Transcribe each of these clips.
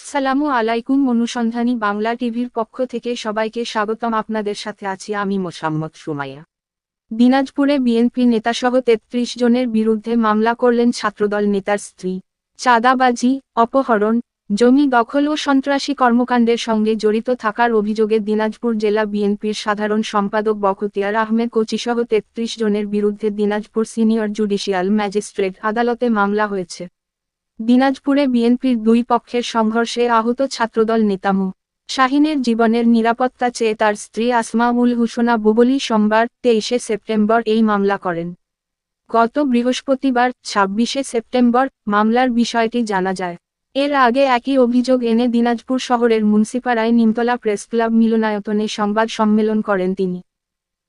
আসসালামু আলাইকুম। অনুসন্ধানী বাংলা টিভির পক্ষ থেকে সবাইকে স্বাগতম। আপনাদের সাথে আছি আমি মোসাম্মদ সুমাইয়া। দিনাজপুরে বিএনপি নেতাসহ ৩৩ জনের বিরুদ্ধে মামলা করলেন ছাত্রদল নেতার স্ত্রী। চাঁদাবাজি, অপহরণ, জমি দখল ও সন্ত্রাসী কর্মকাণ্ডের সঙ্গে জড়িত থাকার অভিযোগে দিনাজপুর জেলা বিএনপির সাধারণ সম্পাদক বখতিয়ার আহমেদ কোচিসহ ৩৩ জনের বিরুদ্ধে দিনাজপুর সিনিয়র জুডিশিয়াল ম্যাজিস্ট্রেট আদালতে মামলা হয়েছে। দিনাজপুরে বিএনপির দুই পক্ষের সংঘর্ষে আহত ছাত্রদল নেতা মো. শাহীনের জীবনের নিরাপত্তা চেয়ে তার স্ত্রী আসমাউল হুসনা বুবলী সোমবার ২৩ সেপ্টেম্বর এই মামলা করেন। গত বৃহস্পতিবার ২৬ সেপ্টেম্বর মামলার বিষয়টি জানা যায়। এর আগে একই অভিযোগ এনে দিনাজপুর শহরের মুন্সিপাড়ায় নিমতলা প্রেসক্লাব মিলনায়তনে সংবাদ সম্মেলন করেন তিনি।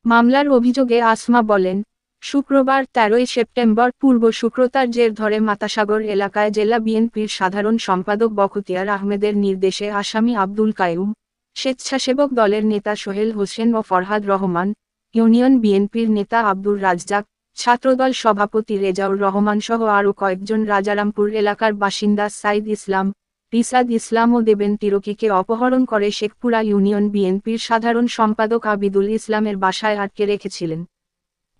মামলার অভিযোগে আসমা বলেন, শুক্রবার ১৩ সেপ্টেম্বর পূর্ব শুক্রতার জের ধরে মাতাসাগর এলাকায় জেলা বিএনপির সাধারণ সম্পাদক বখতিয়ার আহমেদের নির্দেশে আসামি আব্দুল কাইয়ুম, স্বেচ্ছাসেবক দলের নেতা সোহেল হোসেন ও ফরহাদ রহমান, ইউনিয়ন বিএনপির নেতা আব্দুর রাজ্জাক, ছাত্রদল সভাপতি রেজাউর রহমান সহ আরও কয়েকজন রাজারামপুর এলাকার বাসিন্দা সাইদ ইসলাম, রিসাদ ইসলাম ও দেবেন তিরকিকে অপহরণ করে শেখপুরা ইউনিয়ন বিএনপির সাধারণ সম্পাদক আবিদুল ইসলামের বাসায় আটকে রেখেছিলেন।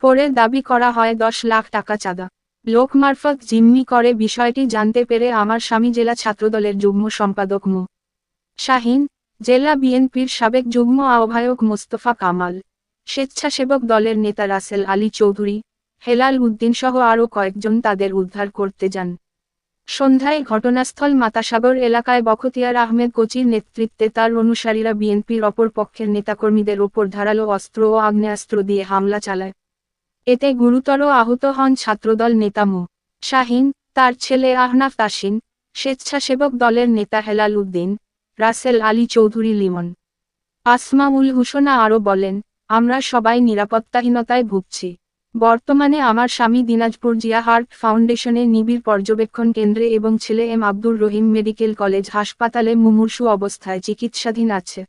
পরে দাবি করা হয় ১০ লাখ টাকা চাঁদা। লোক মারফত জিম্মি করে বিষয়টি জানতে পেরে আমার স্বামী জেলা ছাত্রদলের যুগ্ম সম্পাদক মো. শাহীন, জেলা বিএনপির সাবেক যুগ্ম আহ্বায়ক মোস্তফা কামাল, স্বেচ্ছাসেবক দলের নেতা রাসেল আলী চৌধুরী, হেলাল উদ্দিন সহ আরও কয়েকজন তাদের উদ্ধার করতে যান। সন্ধ্যায় ঘটনাস্থল মাতাসাগর এলাকায় বখতিয়ার আহমেদ কোচির নেতৃত্বে তার অনুসারীরা বিএনপির অপর পক্ষের নেতাকর্মীদের ওপর ধারালো অস্ত্র ও আগ্নেয়াস্ত্র দিয়ে হামলা চালায়। এতে গুরুতর আহত হন ছাত্রদল নেতা মো. শাহীন, তার ছেলে আহনাফ তাসিন, স্বেচ্ছাসেবক দলের নেতা হেলাল উদ্দিন, রাসেল আলী চৌধুরী লিমন। আসমাউল হুসনা আরও বলেন, আমরা সবাই নিরাপত্তাহীনতায় ভুগছি। বর্তমানে আমার স্বামী দিনাজপুর জিয়া হার্ট ফাউন্ডেশনের নিবিড় পর্যবেক্ষণ কেন্দ্রে এবং ছেলে M Abdur Rahim medical college হাসপাতালে মুমূর্ষু অবস্থায় চিকিৎসাধীন আছে।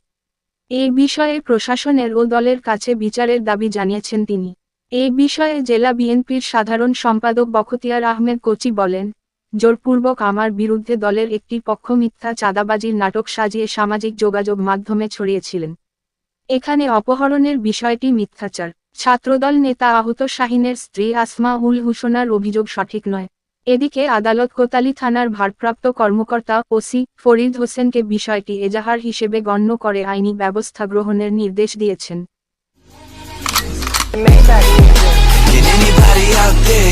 এই বিষয়ে প্রশাসনের ও দলের কাছে বিচারের দাবি জানিয়েছেন তিনি। এই বিষয়ে জেলা বিএনপির সাধারণ সম্পাদক বখতিয়ার আহমেদ কোচি বলেন, জোরপূর্বক আমার বিরুদ্ধে দলের একটি পক্ষ মিথ্যা চাঁদাবাজির নাটক সাজিয়ে সামাজিক যোগাযোগ মাধ্যমে ছড়িয়েছিলেন। এখানে অপহরণের বিষয়টি মিথ্যাচার। ছাত্রদল নেতা আহত শাহীনের স্ত্রী আসমাউল হুসনার অভিযোগ সঠিক নয়। এদিকে আদালত কোতালী থানার ভারপ্রাপ্ত কর্মকর্তা ওসি ফরিদ হোসেনকে বিষয়টি এজাহার হিসেবে গণ্য করে আইনি ব্যবস্থা গ্রহণের নির্দেশ দিয়েছেন। Can anybody out there